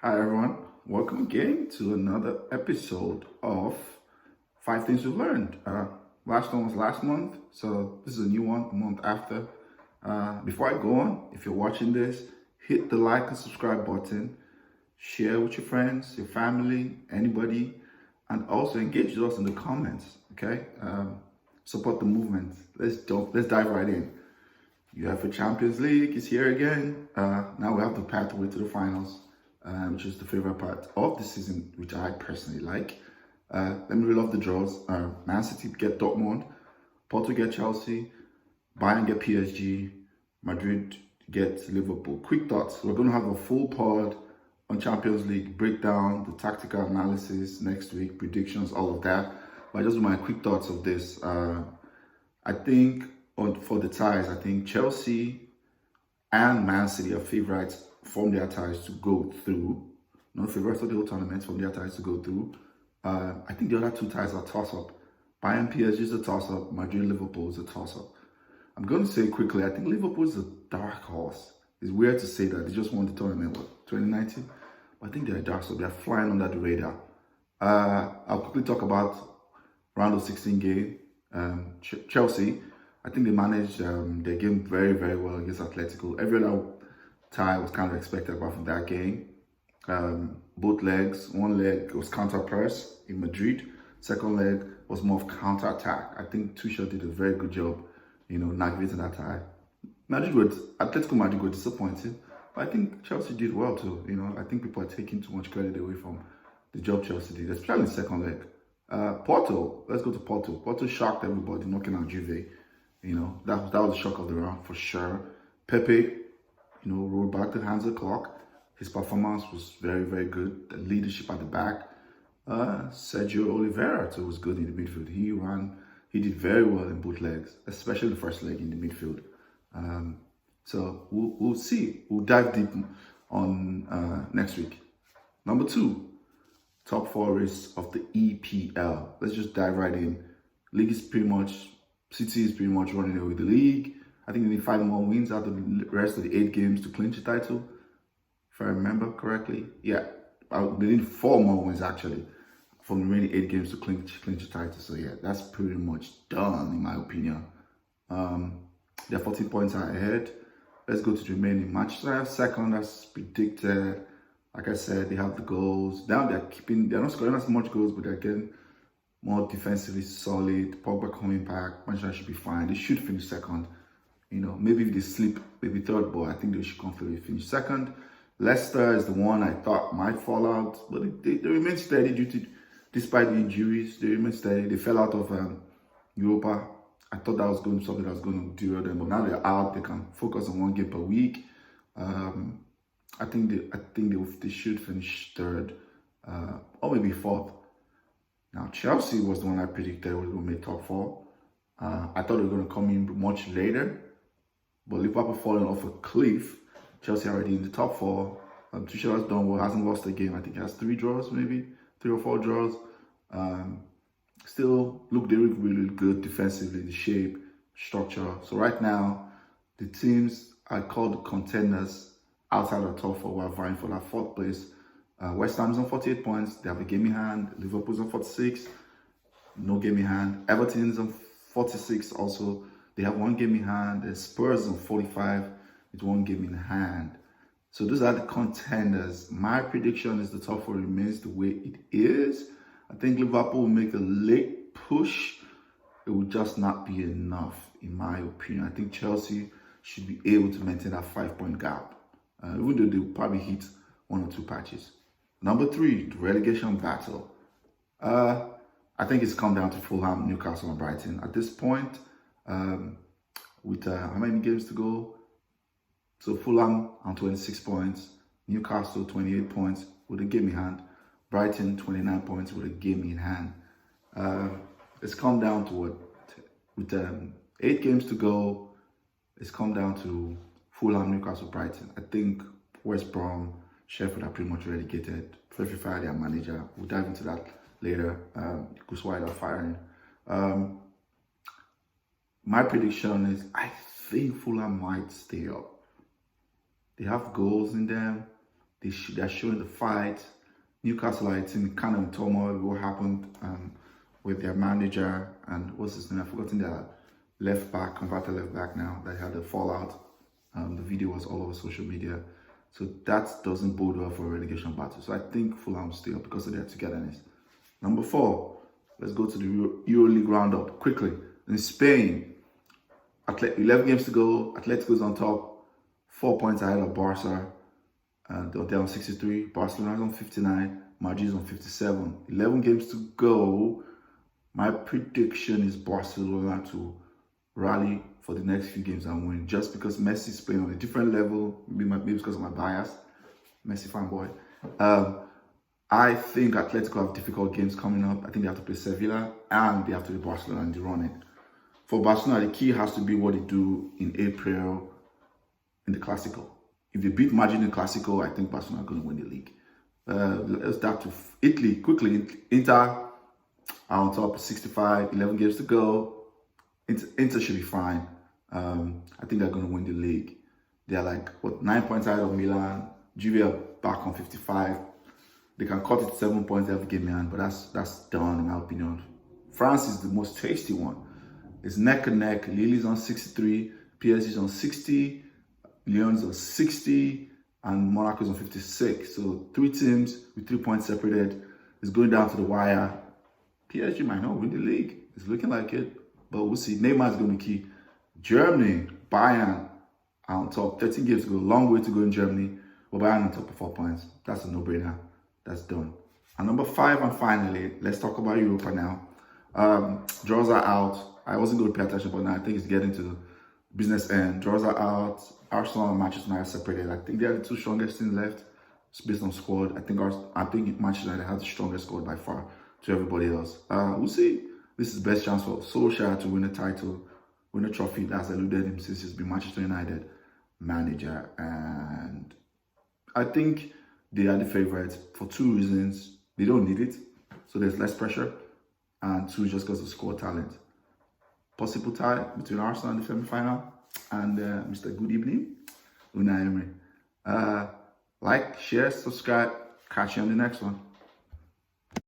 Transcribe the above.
Hi everyone, welcome again to another episode of 5 Things We've Learned. Last one was last month, so this is a new one, a month after. Before I go on, if you're watching this, hit the like and subscribe button, share with your friends, your family, anybody, and also engage with us in the comments, okay? Support the movement. Let's dive right in. UEFA Champions League is here again. Now we have the pathway to the finals, which is the favorite part of the season, which I personally like. Let me reel off the draws. Man City get Dortmund, Porto get Chelsea, Bayern get PSG, Madrid get Liverpool. Quick thoughts. We're going to have a full pod on Champions League, breakdown, the tactical analysis next week, predictions, all of that. But just my quick thoughts of this. I think for the ties, I think Chelsea and Man City are favorites from their ties to go through. Not favorites of the whole tournament, from their ties to go through. I think the other two ties are toss-up. Bayern PSG is a toss-up. Madrid Liverpool is a toss-up. I'm going to say quickly, I think Liverpool is a dark horse. It's weird to say that. They just won the tournament, 2019? But I think they're a dark horse. They're flying under the radar. I'll quickly talk about round of 16 game. Chelsea, I think they managed their game very, very well against Atletico. Every other tie was kind of expected apart from that game. Both legs, one leg was counter press in Madrid. Second leg was more of counter attack. I think Tuchel did a very good job, navigating that tie. Atletico Madrid were disappointed, but I think Chelsea did well too. I think people are taking too much credit away from the job Chelsea did, especially in the second leg. Porto, let's go to Porto. Porto shocked everybody, knocking out Juve. That was the shock of the round for sure. Pepe, rolled back the hands of the clock. His performance was very, very good. The leadership at the back. Sergio Oliveira too was good in the midfield. He did very well in both legs, especially the first leg in the midfield. So we'll see. We'll dive deep on next week. Number 2, top 4 race of the EPL. Let's just dive right in. City is pretty much running away with the league. I think they need 5 more wins out of the rest of the 8 games to clinch the title, if I remember correctly. Yeah, they need 4 more wins actually from the remaining 8 games to clinch the title. So yeah, that's pretty much done in my opinion. They're 14 points ahead. Let's go to the remaining matches. I have second as predicted. Like I said, they have the goals. Now they're not scoring as much goals, but they're getting more defensively solid. Pogba coming back. Manchester should be fine. They should finish second. Maybe if they slip, maybe third, but I think they should comfortably finish second. Leicester is the one I thought might fall out, but they remain steady despite the injuries. They remain steady. They fell out of Europa. I thought that was something that was going to derail them, but now they're out. They can focus on 1 game per week. I think they should finish third, or maybe fourth. Now Chelsea was the one I predicted was going to make top 4. I thought they were going to come in much later, but Liverpool falling off a cliff. Chelsea already in the top 4. Tuchel has done well, hasn't lost a game. I think he has 3 draws, maybe 3 or 4 draws. Still look really, really good defensively, the shape, structure. So right now, the teams I call the contenders outside of the top 4 who are vying for that 4th place. West Ham is on 48 points. They have a game in hand. Liverpool's on 46. No game in hand. Everton is on 46 also. They have 1 game in hand. The Spurs on 45 with 1 game in hand. So those are the contenders. My prediction is the top 4 remains the way it is. I think Liverpool will make a late push. It will just not be enough, in my opinion. I think Chelsea should be able to maintain that 5-point gap, even though they'll probably hit 1 or 2 patches. Number 3, the relegation battle. I think it's come down to Fulham, Newcastle, and Brighton. At this point, with how many games to go? So Fulham on 26 points, Newcastle 28 points with a game in hand, Brighton 29 points with a game in hand. It's come down to what? With 8 games to go, it's come down to Fulham, Newcastle, Brighton. I think West Brom, Sheffield are pretty much relegated. Preferably fire their manager. We'll dive into that later. Because why they're firing. My prediction is I think Fulham might stay up. They have goals in them, they're showing the fight. Newcastle are in kind of in turmoil. What happened with their manager and what's his name? I've forgotten their left back, converted left back now. They had a fallout. The video was all over social media. So that doesn't bode well for a relegation battle. So I think Fulham still because of their togetherness. Number 4, let's go to the EuroLeague Roundup quickly. In Spain, 11 games to go. Atletico's on top, 4 points ahead of Barca. They're on 63. Barcelona's on 59. Madrid's on 57. 11 games to go. My prediction is Barcelona to rally for the next few games and win. Just because Messi's playing on a different level. Maybe because of my bias. Messi fanboy. I think Atletico have difficult games coming up. I think they have to play Sevilla and they have to play Barcelona in the running. For Barcelona, the key has to be what they do in April in the Clásico. If they beat Madrid in the Clásico, I think Barcelona are going to win the league. Let's start to Italy quickly. Inter are on top, 65, 11 games to go. Inter should be fine. I think they're going to win the league. They're like, 9 points ahead of Milan. Juve are back on 55. They can cut it to 7 points every game, man, but that's done in my opinion. France is the most tasty one. It's neck and neck. Lille's on 63, PSG's on 60, Lyon's on 60, and Monaco's on 56. So 3 teams with 3 points separated. It's going down to the wire. PSG might not win the league. It's looking like it, but we'll see. Neymar's going to be key. Germany, Bayern are on top. 13 games to go. Long way to go in Germany. But Bayern on top of 4 points. That's a no-brainer. That's done. And number 5, and finally, let's talk about Europa now. Draws are out. I wasn't going to pay attention, but now I think it's getting to the business end. Draws are out. Arsenal and Manchester United are separated. I think they are the 2 strongest teams left. It's based on squad. I think Manchester United has the strongest squad by far to everybody else. We'll see. This is the best chance for Solskjaer to win a title, win a trophy. That's eluded him since he's been Manchester United manager. And I think they are the favourites for 2 reasons. They don't need it, so there's less pressure. And 2, just because of squad talent. Possible tie between Arsenal and the semi-final. And Mr. Good Evening, Unai Emery. Like, share, subscribe. Catch you on the next one.